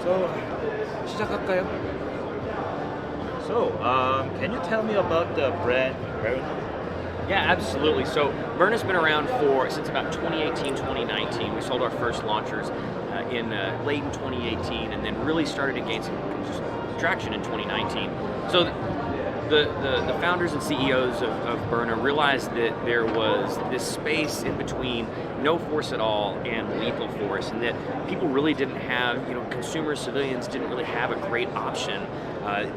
So, 시작할까요? can you tell me about the brand Byrna? Yeah, absolutely. So Byrna's been around since about 2018, 2019. We sold our first launchers in late in 2018, and then really started to gain some traction in 2019. So the founders and CEOs of Byrna realized that there was this space in between no force at all and lethal force, and that people really didn't have, consumers, civilians didn't really have a great option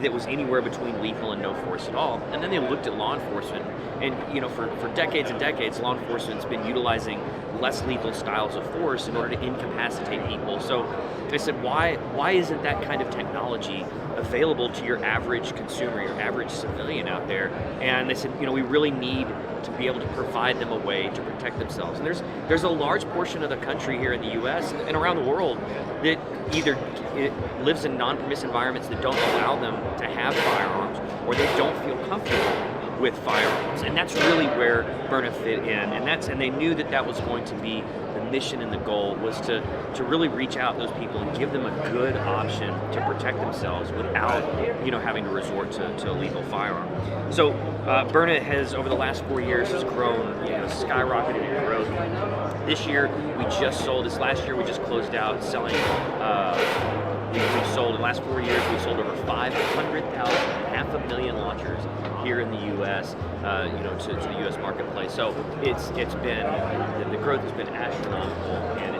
that was anywhere between lethal and no force at all. And then they looked at law enforcement, and for decades and decades, law enforcement's been utilizing less lethal styles of force in order to incapacitate people. So they said, why isn't that kind of technology available to your average consumer, your average civilian out there? And they said, we really need to be able to provide them a way to protect themselves. And there's a large portion of the country here in the U.S. and around the world that either it lives in non-permissive environments that don't allow them to have firearms, or they don't feel comfortable with firearms, and that's really where Byrna fit in, and they knew that was going to be the mission and the goal, was to really reach out to those people and give them a good option to protect themselves without having to resort to a lethal firearm. So Byrna has, over the last 4 years, has grown, skyrocketed in growth. This year we just sold. This last year we just closed out selling. We've sold, in the last 4 years, we've sold over 500,000, 500,000 launchers here in the U.S., to the U.S. marketplace. So it's been, the growth has been astronomical, and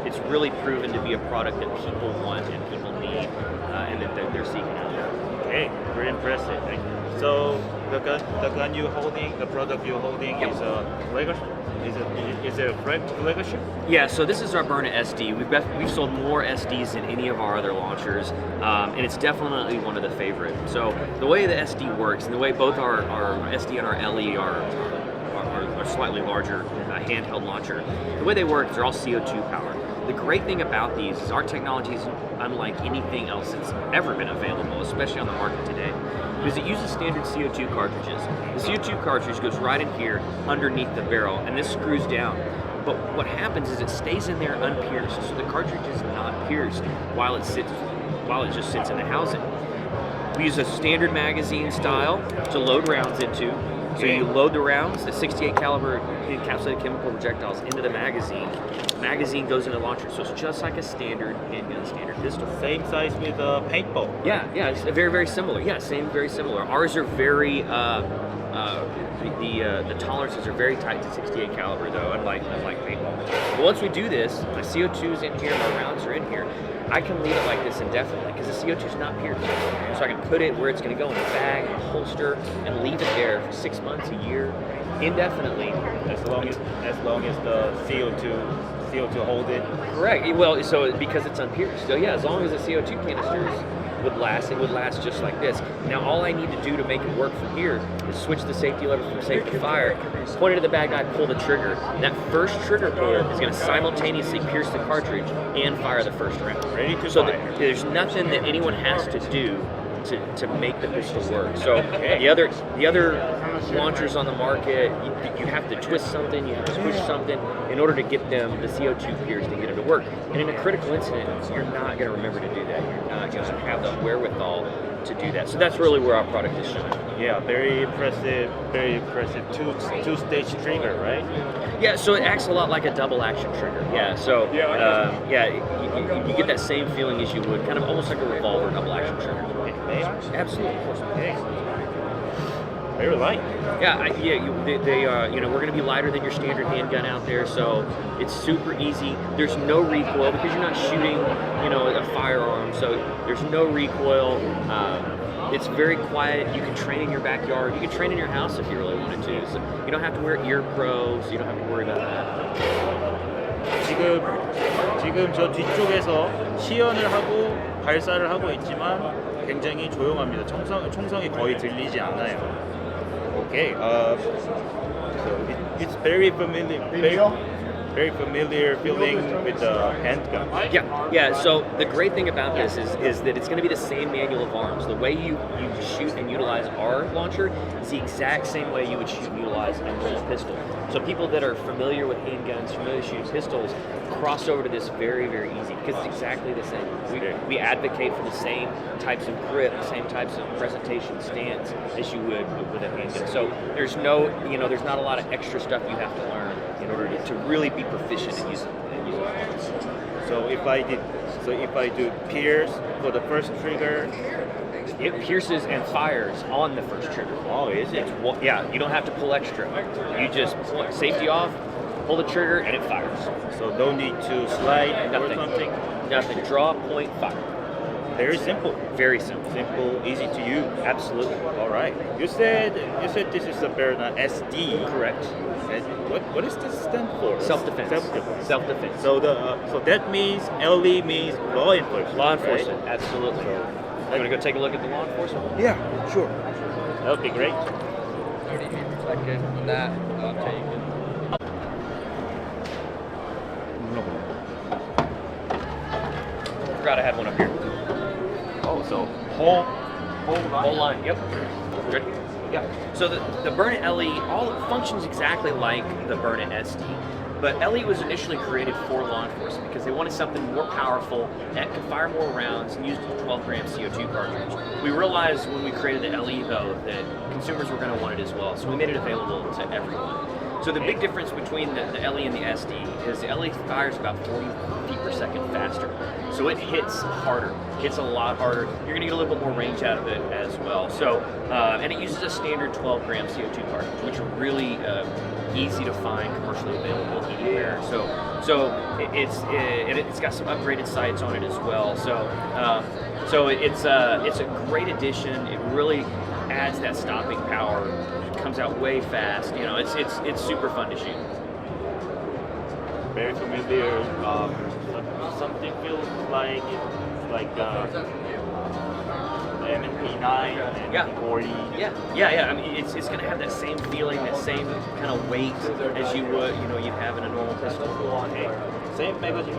it's really proven to be a product that people want and people need, and that they're seeking out. Okay, very impressive. So the gun you're holding, the product you're holding, Yep. is a legacy? Is it a flagship? Yeah, so this is our Byrna SD. We've sold more SDs than any of our other launchers, and it's definitely one of the favorite. So the way the SD works, and the way both our SD and our LE are slightly larger handheld launcher, the way they work is they're all CO2 powered. The great thing about these is our technology is unlike anything else that's ever been available, especially on the market today, because it uses standard CO2 cartridges. The CO2 cartridge goes right in here underneath the barrel, and this screws down. But what happens is it stays in there unpierced, so the cartridge is not pierced while it just sits in the housing. We use a standard magazine style to load rounds into. So you load the rounds, the 68 caliber encapsulated chemical projectiles, into the magazine. Magazine goes into the launcher, so it's just like a standard handgun, standard pistol. Same size with a paintball. Yeah, it's very, very similar. Yeah, very similar. Ours are very, the tolerances are very tight to 68 caliber though, unlike paintball. But once we do this, my CO2 is in here, my rounds are in here, I can leave it like this indefinitely because the CO2 is not pierced. So I can put it where it's going to go in a bag, a holster, and leave it there for 6 months, a year, indefinitely. As long as the CO2 hold it. Correct. Well, so because it's unpierced. So yeah, as long as the CO2 canisters would last, it would last just like this. Now all I need to do to make it work from here is switch the safety lever from safe to fire, point it at the bad guy, pull the trigger. That first trigger pull is going to simultaneously pierce the cartridge and fire the first round. Ready to so fire. There's nothing that anyone has to do to make the pistol work. So the other launchers on the market, you have to twist something, you have to push something in order to get them the CO2 pierced and get them to work. And in a critical incident, you're not going to remember to do that. You're not going to have the wherewithal to do that. So that's really where our product is shown. Yeah, very impressive two-stage trigger, right? Yeah, so it acts a lot like a double action trigger. Yeah, so you get that same feeling as you would, kind of almost like a revolver double action trigger. Absolutely, of course. Okay. Very light. We're going to be lighter than your standard handgun out there, so it's super easy. There's no recoil because you're not shooting, a firearm, so there's no recoil. It's very quiet. You can train in your backyard. You can train in your house if you really wanted to. So you don't have to wear ear pros. So you don't have to worry about that. 지금 저 뒤쪽에서 시연을 하고 발사를 하고 있지만 굉장히 조용합니다. 총성이 거의 들리지 않아요. Okay. So it's very familiar. Very familiar feeling with the handgun. Yeah. So the great thing about this is that it's going to be the same manual of arms. The way you shoot and utilize our launcher is the exact same way you would shoot and utilize a normal pistol. So people that are familiar with handguns, familiar with shooting pistols, cross over to this very, very easy because it's exactly the same. We advocate for the same types of grip, the same types of presentation stance as you would with a handgun. So there's no, there's not a lot of extra stuff you have to learn in order to really be proficient in using it. So if I do pierce for the first trigger, it pierces and fires on the first trigger. Oh, is it? Yeah, you don't have to pull extra. You just safety off, pull the trigger, and it fires. So no need to slide Nothing. or something? Nothing. Draw, point, fire. Very simple. Very simple. Simple, easy to use. Absolutely. All right. You said this is a Byrna SD. Correct. And what does this stand for? Self-defense. Self-defense. Self-defense. So so that means LE means law enforcement. Law enforcement. Right? Absolutely. You want to go take a look at the law enforcement? Yeah, sure. That would be great. 30 second on that. I'll take it. Forgot I had one up here. Oh, so whole Line. Yep. Good. Yeah. So the Byrna LE all functions exactly like the Byrna SD. But LE was initially created for law enforcement because they wanted something more powerful that could fire more rounds and use a 12-gram CO2 cartridge. We realized when we created the LE, though, that consumers were going to want it as well, so we made it available to everyone. So the big difference between the LE and the SD is the LE fires about 40 feet per second faster. So it hits harder, hits a lot harder. You're going to get a little bit more range out of it as well. So, and it uses a standard 12-gram CO2 cartridge, which are really easy to find, commercially available anywhere. So it's got some upgraded sights on it as well. So it's a great addition. It really adds that stopping power. It comes out way fast. It's super fun to shoot. very familiar. Something feels like it's like MP9 and Yeah. MP40. Yeah. I mean, it's going to have that same feeling, that same kind of weight as you would, you'd have in a normal pistol. Okay. Same magazine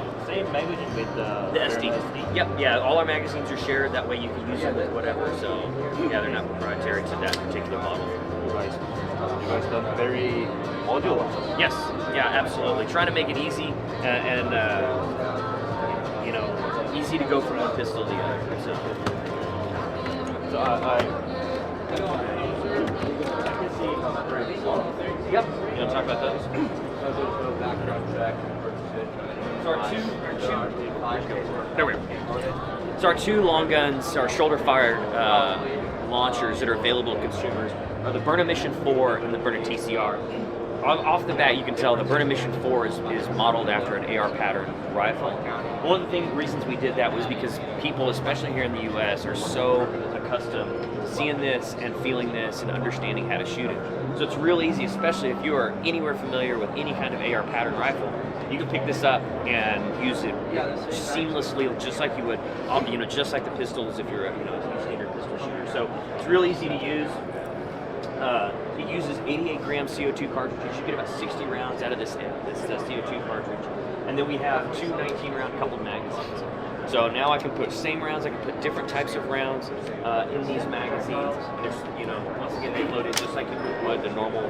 with The SD. Yep. Yeah. All our magazines are shared. That way you can use them with whatever. So yeah, they're not proprietary to that particular model. You guys done very modular. Yes. Yeah. Absolutely. Trying to make it easy and easy to go from one pistol to the other. So I Yep. You want to talk about those? There we go. So our two long guns, our shoulder-fired launchers that are available to consumers are the Byrna Mission 4 and the Byrna TCR. Off the bat, you can tell the Byrna Mission 4 is modeled after an AR pattern rifle. One of the reasons we did that was because people, especially here in the U.S., are so accustomed to seeing this and feeling this and understanding how to shoot it. So it's real easy, especially if you are anywhere familiar with any kind of AR pattern rifle. You can pick this up and use it seamlessly, just like you would, just like the pistols if you're a standard pistol shooter. So it's real easy to use. It uses 88 gram CO2 cartridges. You get about 60 rounds out of this CO2 cartridge. And then we have two 19-round coupled magazines. So now I can put same rounds, I can put different types of rounds in these magazines. And there's, once again, they load it just like you would the normal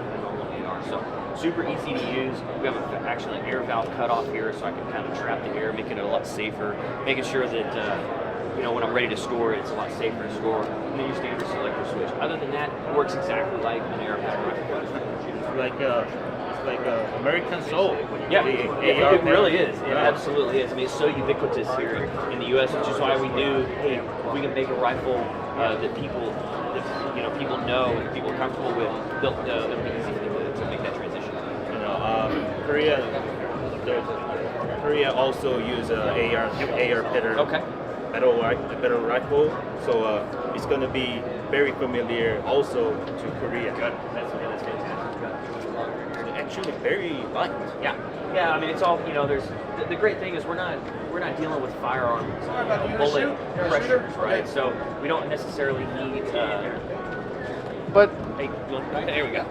AR. So super easy to use. We have actually an air valve cutoff here, so I can kind of trap the air, making it a lot safer, making sure that when I'm ready to store it, it's a lot safer to store. And then your standard selector switch. Other than that, it works exactly like an AR pattern rifle. It's like American Soul. Yeah, it really is. It absolutely is. I mean, it's so ubiquitous here in the U.S., which is why we do. Hey, if we can make a rifle that people know and people are comfortable with, it'll be easy to make that transition. Korea also use AR pattern. Okay. Battle rifle, so it's going to be very familiar also to Korea. Good. That's fantastic. It's actually very light. Yeah. I mean, it's all There's the great thing is we're not dealing with firearms, bullet pressures, right? So we don't necessarily need. But Hey, there we go.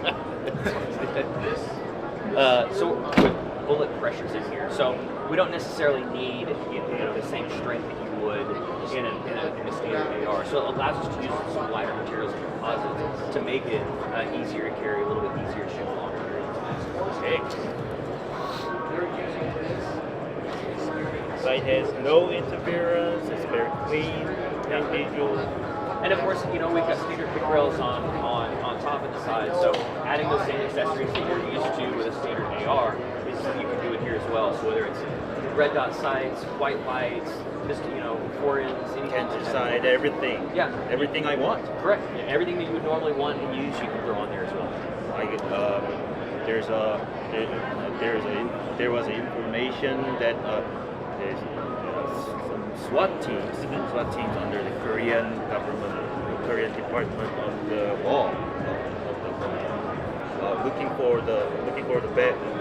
So with bullet pressures in here, so we don't necessarily need the same strength that you would in a standard AR. So it allows us to use some lighter materials and composites to make it easier to carry, a little bit easier to shoot longer periods. Okay. site has no interference. It's very clean, visual. And of course, you know, we've got standard pick rails on top and the side, so adding those same accessories that you're used to with a standard AR is you can do it here as well. So whether it's red dot sights, white lights, just, you know, 4ins, anything Cancer like that. side, everything. Yeah. Everything I want. Correct. Yeah, everything that you would normally want and use, you can throw on there as well. Like there was information that there's some SWAT teams under the Korean government, Korean Department of the Law, looking for the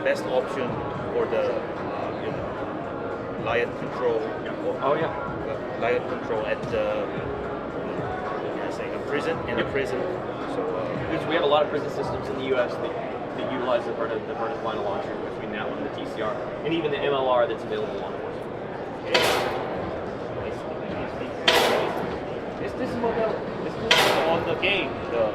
best option for the riot control. Oh yeah. Riot control at the prison. So Because we have a lot of prison systems in the U.S. that utilize the Byrna line of launcher between that one and the TCR, and even the MLR that's available to law enforcement. Is this model on the game, the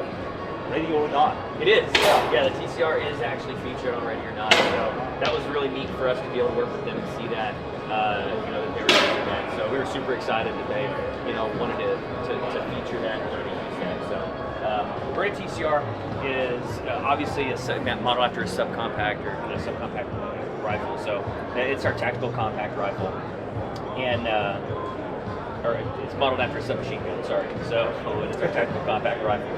Ready or Not? It is. Yeah, the TCR is actually featured on Ready or Not. So that was really neat for us to be able to work with them and see that, you know, that they were using that. So we were super excited that they, you know, wanted to feature that and wanted to use that. So Byrna TCR is obviously modeled after a subcompact rifle. So it's our tactical compact rifle, and or it's modeled after a submachine gun. Sorry. So it's our tactical compact rifle.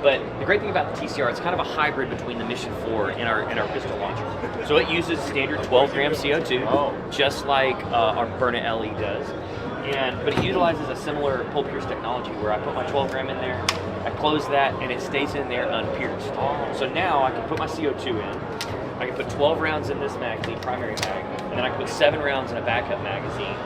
But the great thing about the TCR, it's kind of a hybrid between the Mission 4 and our pistol launcher. So it uses standard 12-gram CO2, just like our Byrna LE does. But it utilizes a similar pull pierce technology where I put my 12-gram in there, I close that, and it stays in there unpierced. So now I can put my CO2 in, I can put 12 rounds in this magazine, primary mag, and then I can put 7 rounds in a backup magazine,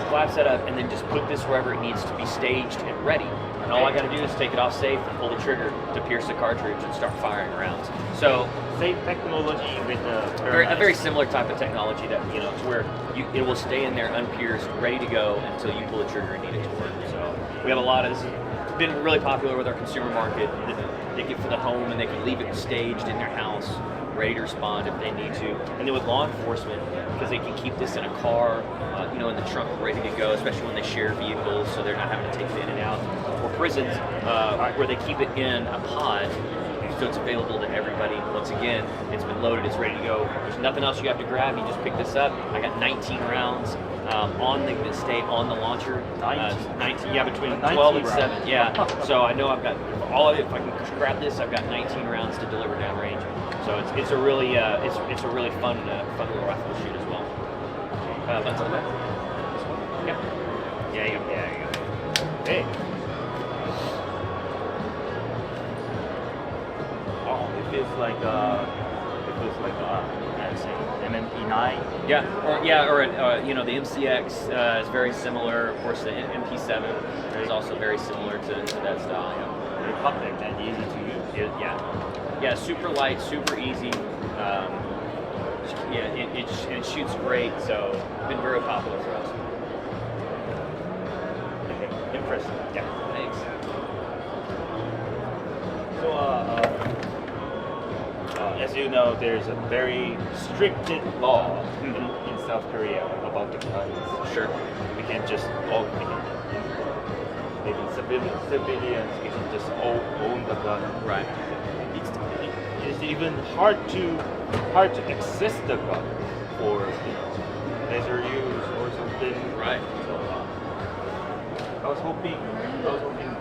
collapse that up, and then just put this wherever it needs to be staged and ready. And all I got to do is take it off safe and pull the trigger to pierce the cartridge and start firing rounds. So Same technology with the a very similar type of technology that, you know, to where it will stay in there unpierced, ready to go until you pull the trigger and need it to work. So we have a lot of this. Has been really popular with our consumer market. They get for the home and they can leave it staged in their house, ready to respond if they need to. And then with law enforcement, because they can keep this in a car, you know, in the trunk, ready to go, especially when they share vehicles, so they're not having to take it in and out. Or prisons, where they keep it in a pod, so it's available to everybody. Once again, it's been loaded, it's ready to go. There's nothing else you have to grab. You just pick this up. I got 19 rounds that stay on the launcher. 19, yeah, between 12 and 7. Yeah. So I know I've got all of it. If I can grab this, I've got 19 rounds to deliver downrange. So it's a really it's a really fun little rifle to shoot as well. Buttons on the back. Yeah. Hey. Oh, it feels like I'd say MMP9. Or you know, the MCX is very similar. Of course, the MP7 is also very similar to that style. Yeah. Very compact and easy to use. Yeah, super light, super easy. It shoots great, so been very popular for us. Impressive. Yeah, thanks. So, as you know, there's a very strict law in South Korea about the guns. Sure. We can't just maybe civilians can just own the gun. Right. It's even hard to access the gun for laser use or something. Right. So, I was hoping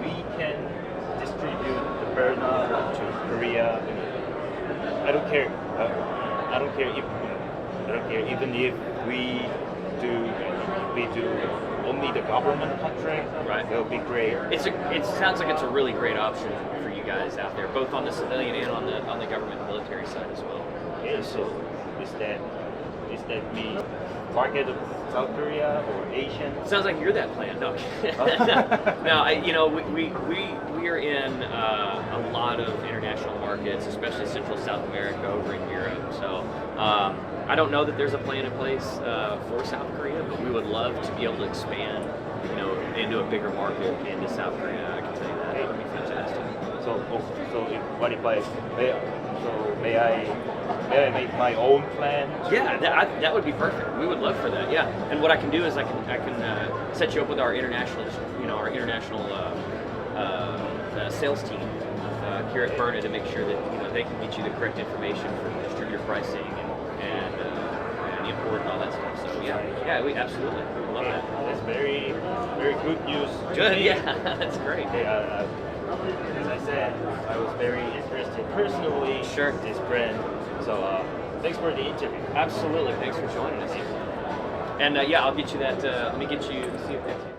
we can distribute the Byrna to Korea. I don't care. Even if we do only the government contract. Right. That would be great. It sounds like it's a really great option for you guys out there, both on the civilian and on the government and military side as well. Okay, so is that we target South Korea or Asian? Sounds like you're that plan, no? No, we are in a lot of international markets, especially Central South America, over in Europe. So I don't know that there's a plan in place for South Korea, but we would love to be able to expand, you know, into a bigger market into South Korea. I can tell you that. It would be fantastic. what if may I make my own plan? Yeah, that would be perfect. We would love for that. Yeah, and what I can do is I can set you up with our international sales team here at Byrna to make sure that they can get you the correct information for distributor pricing and the import and all that stuff. So we absolutely would love that. That's very good news. Good, yeah, that's great. Okay, as I said, I was very interested personally Sure. in this brand. So thanks for the interview. Absolutely, thanks for joining us. And I'll get you that. Let me get you. See if that's.